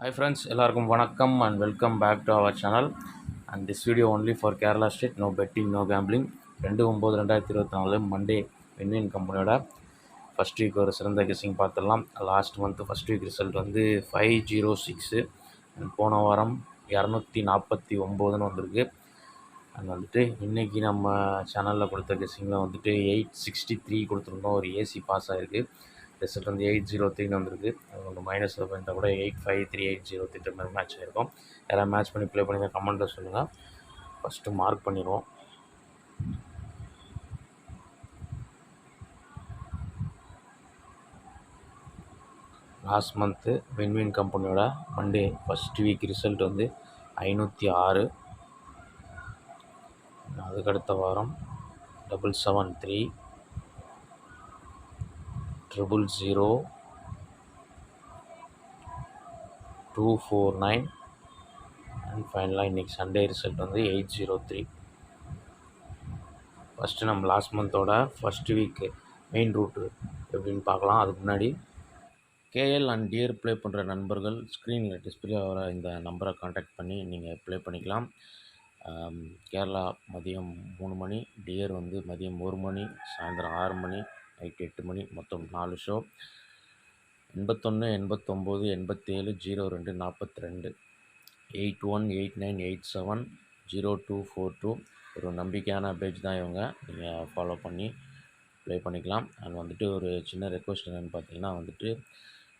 Hi friends, எல்லாருக்கும் வணக்கம் and welcome back to our channel and this video only for Kerala State, no betting, no gambling. 2/9/2024 Monday win win கம்பெனியோட first week ஒரு சிறந்த guessing பார்த்துடலாம். Last month first week result வந்து 506 and போன வாரம் 249 வந்திருக்கு. அண்ட் வந்துட்டு இன்றைக்கி நம்ம சேனலில் கொடுத்த கெஸ்ஸிங்கில் வந்துட்டு 863 கொடுத்துருந்தோம். ஒரு ஏசி பாஸ் ஆகிருக்கு. ரிசல்ட் வந்து 803 வந்திருக்கு. அது கொஞ்சம் மைனஸ் பண்ணிட்டால் கூட 853 803 மாதிரி மேட்ச் ஆகிருக்கும். யாராவது மேட்ச் பண்ணி ப்ளே பண்ணி கமெண்ட்டில் சொல்லுங்கள். ஃபஸ்ட்டு மார்க் பண்ணிடுவோம். லாஸ்ட் மந்த்து வின்வின் கம்பெனியோட மண்டே ஃபஸ்ட் வீக் ரிசல்ட் வந்து 506. அதுக்கடுத்த வாரம் 773 000 249 அண்ட் ஃபைனலாக இன்றைக்கி சண்டே ரிசல்ட் வந்து 803. ஃபஸ்ட்டு நம்ம லாஸ்ட் மந்தோட ஃபஸ்ட் வீக்கு மெயின் ரூட்டு எப்படின்னு பார்க்கலாம். அதுக்கு முன்னாடி கேஎல் அண்ட் டியர் ப்ளே பண்ணுற நண்பர்கள் ஸ்க்ரீனில் டிஸ்பிளே ஆகிற இந்த நம்பரை காண்டாக்ட் பண்ணி நீங்கள் ப்ளே பண்ணிக்கலாம். கேரளா மதியம் 3 மணி, டியர் வந்து மதியம் 1 மணி, சாயந்தரம் 6 மணி, நைட் 8 மணி, மொத்தம் 4 ஷோ. 81 89 87 02 42 81 89 87 0242 ஒரு நம்பிக்கையான பேஜ் தான் இவங்க. நீங்கள் ஃபாலோ பண்ணி ப்ளே பண்ணிக்கலாம். அண்ட் வந்துட்டு ஒரு சின்ன ரெக்வஸ்ட் என்னென்னு பார்த்தீங்கன்னா வந்துட்டு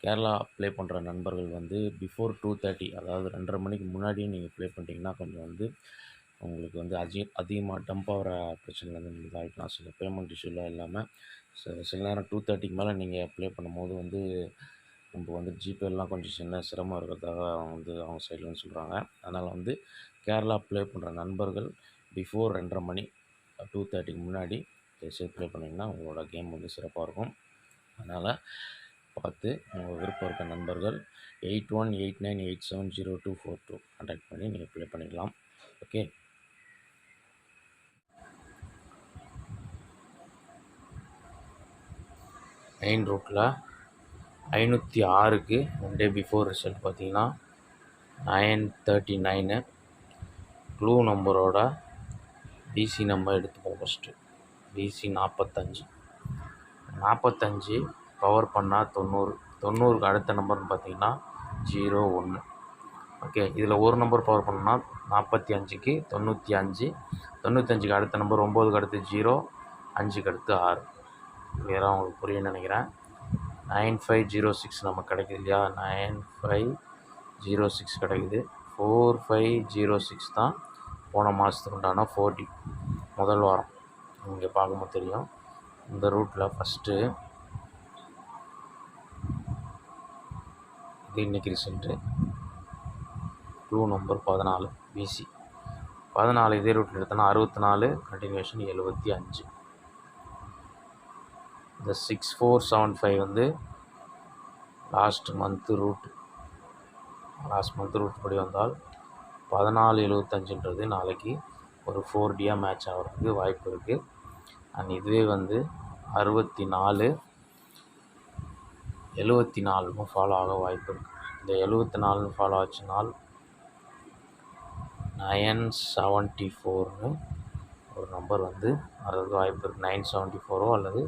கேரளா ப்ளே பண்ணுற நண்பர்கள் வந்து பிஃபோர் 2:30 அதாவது 2:30 மணிக்கு முன்னாடியே நீங்கள் ப்ளே பண்ணிட்டீங்கன்னா கொஞ்சம் வந்து உங்களுக்கு வந்து அதிகமாக டம்ப் ஆகிற பிரச்சனைலேருந்து நீங்கள் இதாகிக்கலாம். சில பேமெண்ட் இஷ்யூலாம் இல்லாமல் சில நேரம் 2:30க்கு மேலே நீங்கள் ப்ளே பண்ணும்போது வந்து நம்ம வந்து ஜிபேலாம் கொஞ்சம் சின்ன சிரமம் இருக்கிறதாக அவங்க சைட்லேருந்து சொல்கிறாங்க. அதனால் வந்து கேரளா ப்ளே பண்ணுற நண்பர்கள் பிஃபோர் 2:30 மணி 2:30க்கு முன்னாடி தயவுசெய்து ப்ளே பண்ணிங்கன்னா உங்களோட கேம் வந்து சிறப்பாக இருக்கும். அதனால் பார்த்து உங்கள் விருப்பம் இருக்க நண்பர்கள் 8189870242 கான்டாக்ட் பண்ணி நீங்கள் ப்ளே பண்ணிக்கலாம். ஓகே, மெயின் ரூட்டில் 506க்கு ஒன் டே பிஃபோர் ரிசல்ட் பார்த்தீங்கன்னா 939. க்ளூ நம்பரோட பிசி நம்பர் எடுத்துப்போம். ஃபஸ்ட்டு பிசி 45 பவர் பண்ணால் 90க்கு அடுத்த நம்பர்னு பார்த்தீங்கன்னா 01. ஓகே, இதில் ஒரு நம்பர் பவர் பண்ணோன்னா 45க்கு 95, 95க்கு அடுத்த நம்பர் 9க்கு அடுத்து 0, 5க்கு அடுத்து 6. கிளியராக உங்களுக்கு புரியும்னு நினைக்கிறேன். 9506 நமக்கு கிடைக்குது இல்லையா, 9506 கிடைக்குது. 4506 தான் போன மாதத்துக்கு உண்டான 40 முதல் வாரம். இங்கே பார்க்கும்போது தெரியும். இந்த ரூட்டில் ஃபஸ்ட்டு இது இன்றைக்கி ரிசல்ட்டு. Clue number 14 PC 14. இதே ரூட்டில் எடுத்தோன்னா 64, கண்டினியூஷன் 75. இந்த 6475 வந்து லாஸ்ட் மந்த்து ரூட் படி வந்தால் 1475ன்றது நாளைக்கு ஒரு 4Dயாக மேட்ச் ஆகிறதுக்கு வாய்ப்பு இருக்குது. அண்ட் இதுவே வந்து 64 74 ஃபாலோ ஆக வாய்ப்பு இருக்குது. இந்த 74 ஃபாலோ ஆச்சுனால் 974ன்னு ஒரு நம்பர் வந்து வர்றதுக்கு வாய்ப்பு இருக்குது. 974 அல்லது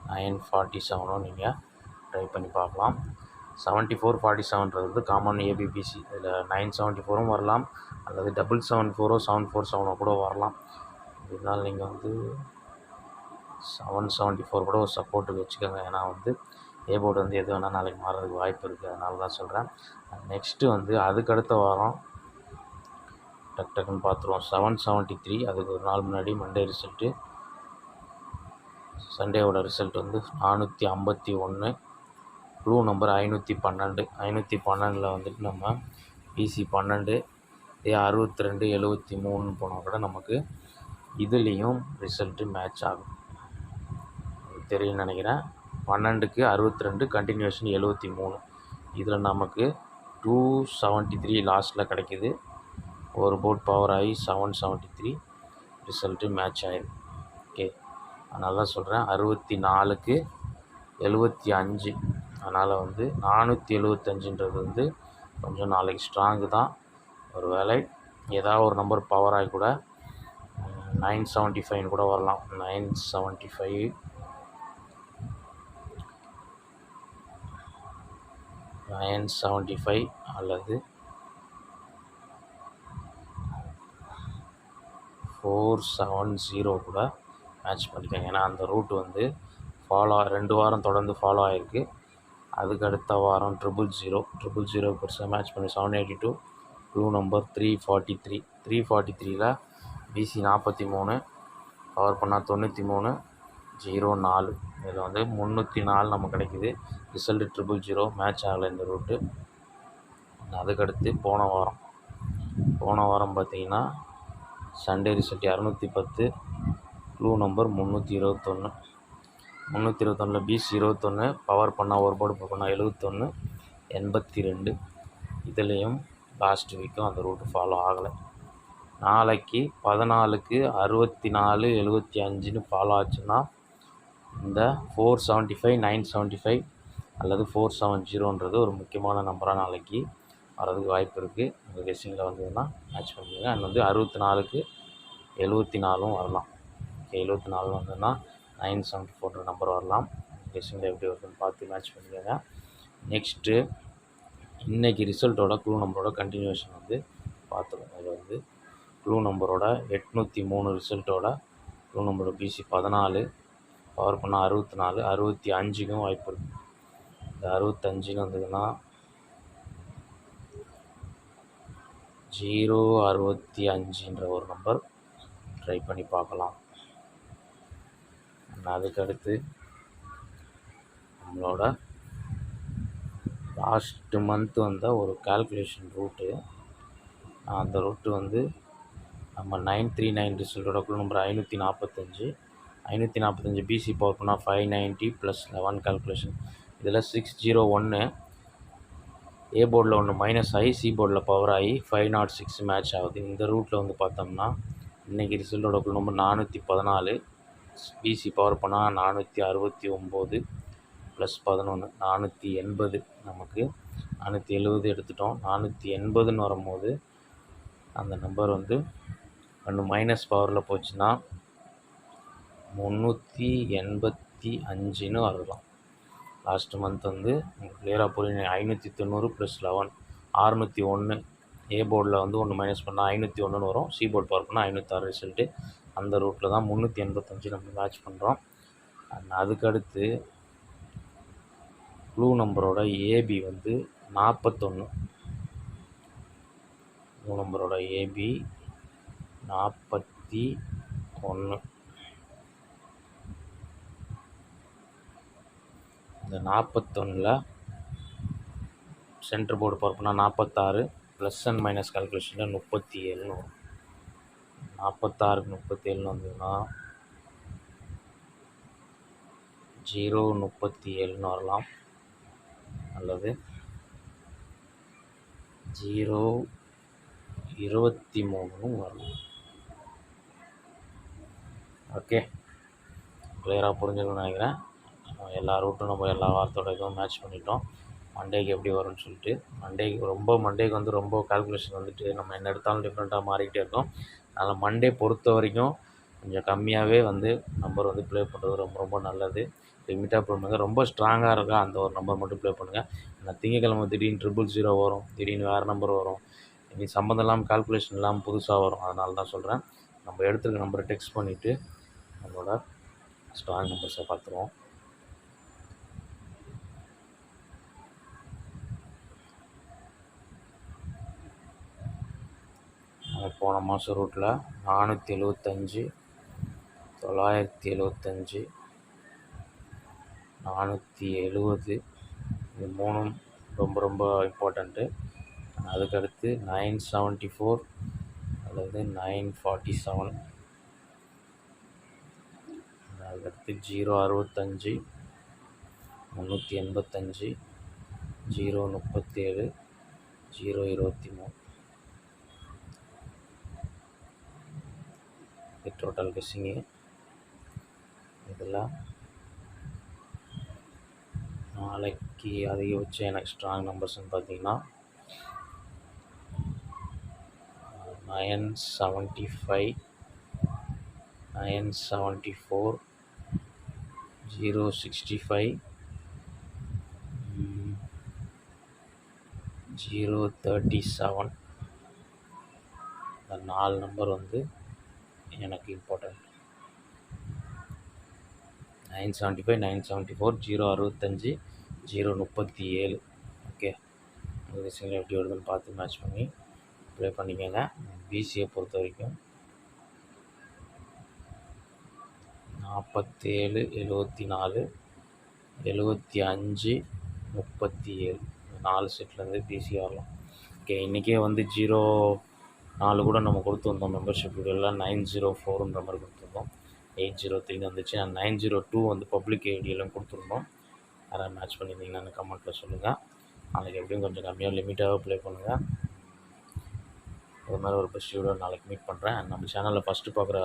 947 நீங்கள் ட்ரை பண்ணி பார்க்கலாம். 74 47ன்றது வந்து காமன் ஏபிபிசி. இதில் 974 வரலாம், அல்லது 774 747 கூட வரலாம். இதனால் நீங்கள் வந்து 774 கூட ஒரு சப்போர்ட்டுக்கு வச்சுக்கோங்க. ஏன்னா வந்து ஏ போர்டு வந்து எது வேணால் நாளைக்கு மாறதுக்கு வாய்ப்பு இருக்குது. அதனால தான் சொல்கிறேன். நெக்ஸ்ட்டு வந்து அதுக்கு அடுத்த வாரம் டக்குன்னு பார்த்துருவோம். 773 அதுக்கு ஒரு நாள் முன்னாடி மண்டே ரிசல்ட்டு. சண்டேவோட ரிசல்ட் வந்து 451. Clue number 512. 512ல் வந்துட்டு நம்ம பிசி 12, 62 73 போனால் கூட நமக்கு இதுலேயும் ரிசல்ட்டு மேட்ச் ஆகும். தெரியும்னு நினைக்கிறேன். 12க்கு 62, கண்டினியூஷன் 73. இதில் நமக்கு 273 லாஸ்ட்டில் கிடைக்கிது. ஒரு போர்ட் பவர் ஆகி 773 ரிசல்ட்டு மேட்ச் ஆகிருக்கு. ஓகே, அதனால தான் சொல்கிறேன் 64க்கு 75. அதனால் வந்து 475ன்றது வந்து கொஞ்சம் நாளைக்கு ஸ்ட்ராங்கு தான். ஒரு வேளை ஏதாவது ஒரு நம்பர் பவர் ஆகி கூட 975 கூட வரலாம். 975 975 அல்லது 470 கூட மேட்ச் பண்ணிக்கோங்க. ஏன்னா அந்த ரூட் வந்து 2 வாரம் தொடர்ந்து ஃபாலோ ஆகிருக்கு. அதுக்கு அடுத்த வாரம் 000 பெருசாக மேட்ச் பண்ணி 782 க்ளூ நம்பர் 343. 343ல் பிசி 43 பவர் பண்ணால் 93 04. இதில் வந்து 304 நமக்கு கிடைக்குது. ரிசல்ட்டு 000 மேட்ச் ஆகலை இந்த ரூட்டு. அதுக்கடுத்து போன வாரம் பார்த்திங்கன்னா சண்டே ரிசல்ட் 210 க்ளூ நம்பர் 321. 321ல் பிசி 21 பவர் பண்ணால் ஒரு போர்டு பண்ணால் 71 82. இதுலேயும் லாஸ்ட் வீக்கும் அந்த ரூட்டு ஃபாலோ ஆகலை. நாளைக்கு 14க்கு 64 75ன்னு ஃபாலோ ஆச்சுன்னா இந்த 475 975 அல்லது 470ன்றது ஒரு முக்கியமான நம்பராக நாளைக்கு வரதுக்கு வாய்ப்பு இருக்குது. உங்கள் கெஸ்ஸிங்கில் வந்ததுன்னா மேட்ச் பண்ணிக்கோங்க. அண்ட் வந்து 64க்கு 74ம் வரலாம். 74 வந்ததுன்னா 974 நம்பர் வரலாம். கெஸ்ஸிங்கில் எப்படி வருதுன்னு பார்த்து மேட்ச் பண்ணிக்கோங்க. நெக்ஸ்ட்டு இன்றைக்கி ரிசல்ட்டோட க்ளூ நம்பரோட கண்டினியூஷன் வந்து பார்த்துக்கோங்க. இது வந்து க்ளூ நம்பரோட 803 ரிசல்ட்டோட க்ளூ நம்பரோட பிசி 14 பவர் பண்ணால் 64 65க்கும் வாய்ப்பு இருக்குது. இந்த 65ன்னு வந்ததுன்னா 065ன்ற ஒரு நம்பர் ட்ரை பண்ணி பார்க்கலாம். அதுக்கடுத்து நம்மளோட லாஸ்ட்டு மந்த் வந்த ஒரு கால்குலேஷன் ரூட்டு. அந்த ரூட்டு வந்து நம்ம 939 ரிசல்ட்டோட க்ளூ நம்பர் 545 பிசி பவர் பண்ணால் 590 + 11 கால்குலேஷன். இதில் 601 ஏ போர்டில் ஒன்று மைனஸ் ஆகி சி போர்டில் பவர் ஆகி 506 மேட்ச் ஆகுது. இந்த ரூட்டில் வந்து பார்த்தோம்னா இன்றைக்கி ரிசல்ட்டோட க்ளூ நம்பர் 414 பிசி பவர் பண்ணால் 469 + 11 480. நமக்கு 470 எடுத்துட்டோம். 480ன்னு வரும்போது அந்த நம்பர் வந்து ஒன்று மைனஸ் பவரில் போச்சுன்னா 385ன்னு வரலாம். லாஸ்ட்டு மந்த் வந்து உங்களுக்கு கிளியராக புரியுங்க. 590 + 11 601. ஏ போர்டில் வந்து ஒன்று மைனஸ் பண்ணால் 501ன்னு வரும். சி போர்டு பவர் பண்ணால் 506 ரிசல்ட்டு. அந்த ரூட்டில் தான் 385 நம்ம மேட்ச் பண்ணுறோம். அதுக்கடுத்து க்ளூ நம்பரோட ஏபி வந்து 41. க்ளூ நம்பரோட ஏபி 41. இந்த 41ல் சென்டர் போர்டு பவர் பண்ணால் 46 ப்ளஸ் அண்ட் மைனஸ் கால்குலேஷனில் 37ன்னு வரும். 46க்கு 37ன்னு வந்ததுன்னா 037ன்னு வரலாம். அல்லது 023ன்னு வரலாம். ஓகே, கிளியராக புரிஞ்சுக்கணும்னு நினைக்கிறேன். எல்லா ரூட்டும் நம்ம எல்லா வாரத்தோட இதுவும் மேட்ச் பண்ணிட்டோம். மண்டேக்கு எப்படி வரும்னு சொல்லிட்டு மண்டேக்கு வந்து ரொம்ப கால்குலேஷன் வந்துட்டு நம்ம என்ன எடுத்தாலும் டிஃப்ரெண்ட்டாக மாறிக்கிட்டே இருக்கோம். அதனால் மண்டே பொறுத்த வரைக்கும் கொஞ்சம் கம்மியாகவே வந்து நம்பர் வந்து ப்ளே பண்ணுறது ரொம்ப ரொம்ப நல்லது. லிமிட்டாக ப்ளே பண்ணுங்கள். ரொம்ப ஸ்ட்ராங்காக இருக்கா அந்த ஒரு நம்பர் மட்டும் ப்ளே பண்ணுங்கள். ஏன்னா திங்கக்கிழமை திடீர்னு 000 வரும், திடீர்னு வேறு நம்பர் வரும், இனி சம்மந்தம் இல்லாமல் கால்குலேஷன் இல்லாமல் புதுசாக வரும். அதனால தான் சொல்கிறேன். நம்ம எடுத்துருக்க நம்பரை டெக்ஸ்ட் பண்ணிவிட்டு நம்மளோட ஸ்ட்ராங் நம்பர்ஸை பார்த்துருவோம். போன மாதம் ரூட்டில் 475 975 470 இது மூணும் ரொம்ப ரொம்ப இம்பார்ட்டண்ட்டு. அதுக்கடுத்து 974 அல்லது 947. அதுக்கடுத்து 065 385 037 023. இது டோட்டல் கெஸ்ஸிங்கு. இதில் நாளைக்கு அதிகபட்சம் எனக்கு ஸ்ட்ராங் நம்பர்ஸ்ன்னு பார்த்தீங்கன்னா 975 974 065 037. இந்த 4 நம்பர் வந்து எனக்கு இம்பார்ட்டன்ட். 975 974 065 037. ஓகே, இந்த சிங்கிள் எப்படி வருதுன்னு பார்த்து மேட்ச் பண்ணி ப்ளே பண்ணிக்கோங்க. பிசியை பொறுத்த வரைக்கும் 47 74 75 37 4 செட்லேருந்து பிசி வரலாம். ஓகே, இன்றைக்கே வந்து 04 கூட நம்ம கொடுத்துருந்தோம் மெம்பர்ஷிப் வீடியோவில். 904ன்ற மாதிரி கொடுத்துருந்தோம். 803 வந்துச்சு. 902 வந்து பப்ளிக் ஐடியெல்லாம் கொடுத்துருந்தோம். யாராவது மேட்ச் பண்ணியிருந்தீங்கன்னா அந்த கமெண்ட்டில் சொல்லுங்கள். நாளைக்கு எப்படியும் கொஞ்சம் கம்மியாக லிமிட்டாக ப்ளே பண்ணுங்கள். இது மாதிரி ஒரு பெஸ்ட் வீடியோ நாளைக்கு மீட் பண்ணுறேன். நம்ம சேனலில் ஃபஸ்ட்டு பார்க்குற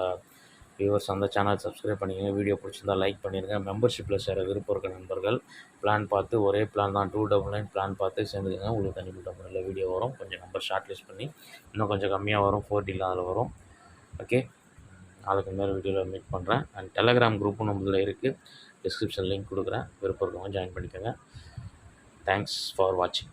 வியூவர்ஸ் அந்த சேனல் சப்ஸ்கிரைப் பண்ணிக்கங்க. வீடியோ பிடிச்சிருந்தா லைக் பண்ணிடுங்க. மெம்பர்ஷிப்பில் சேர விருப்பம் இருக்க நண்பர்கள் பிளான் பார்த்து ஒரே பிளான் தான் 299 பிளான் பார்த்து சேர்ந்துக்கங்க. உங்களுக்கு தனிப்பட்ட முறையில் வீடியோ வரும். கொஞ்சம் நம்பர் ஷார்ட் லிஸ்ட் பண்ணி இன்னும் கொஞ்சம் கம்மியாக வரும். 4Dயில் அதில் வரும். ஓகே, நாளைக்கு இன்னொரு வீடியோவில் மீட் பண்ணுறேன். அண்ட் டெலகிராம் குரூப்பும் நம்மளில் இருக்குது. டிஸ்கிரிப்ஷன் லிங்க் கொடுக்குறேன். விருப்பம் இருக்கவங்க ஜாயின் பண்ணிக்கோங்க. தேங்க்ஸ் ஃபார் வாட்சிங்.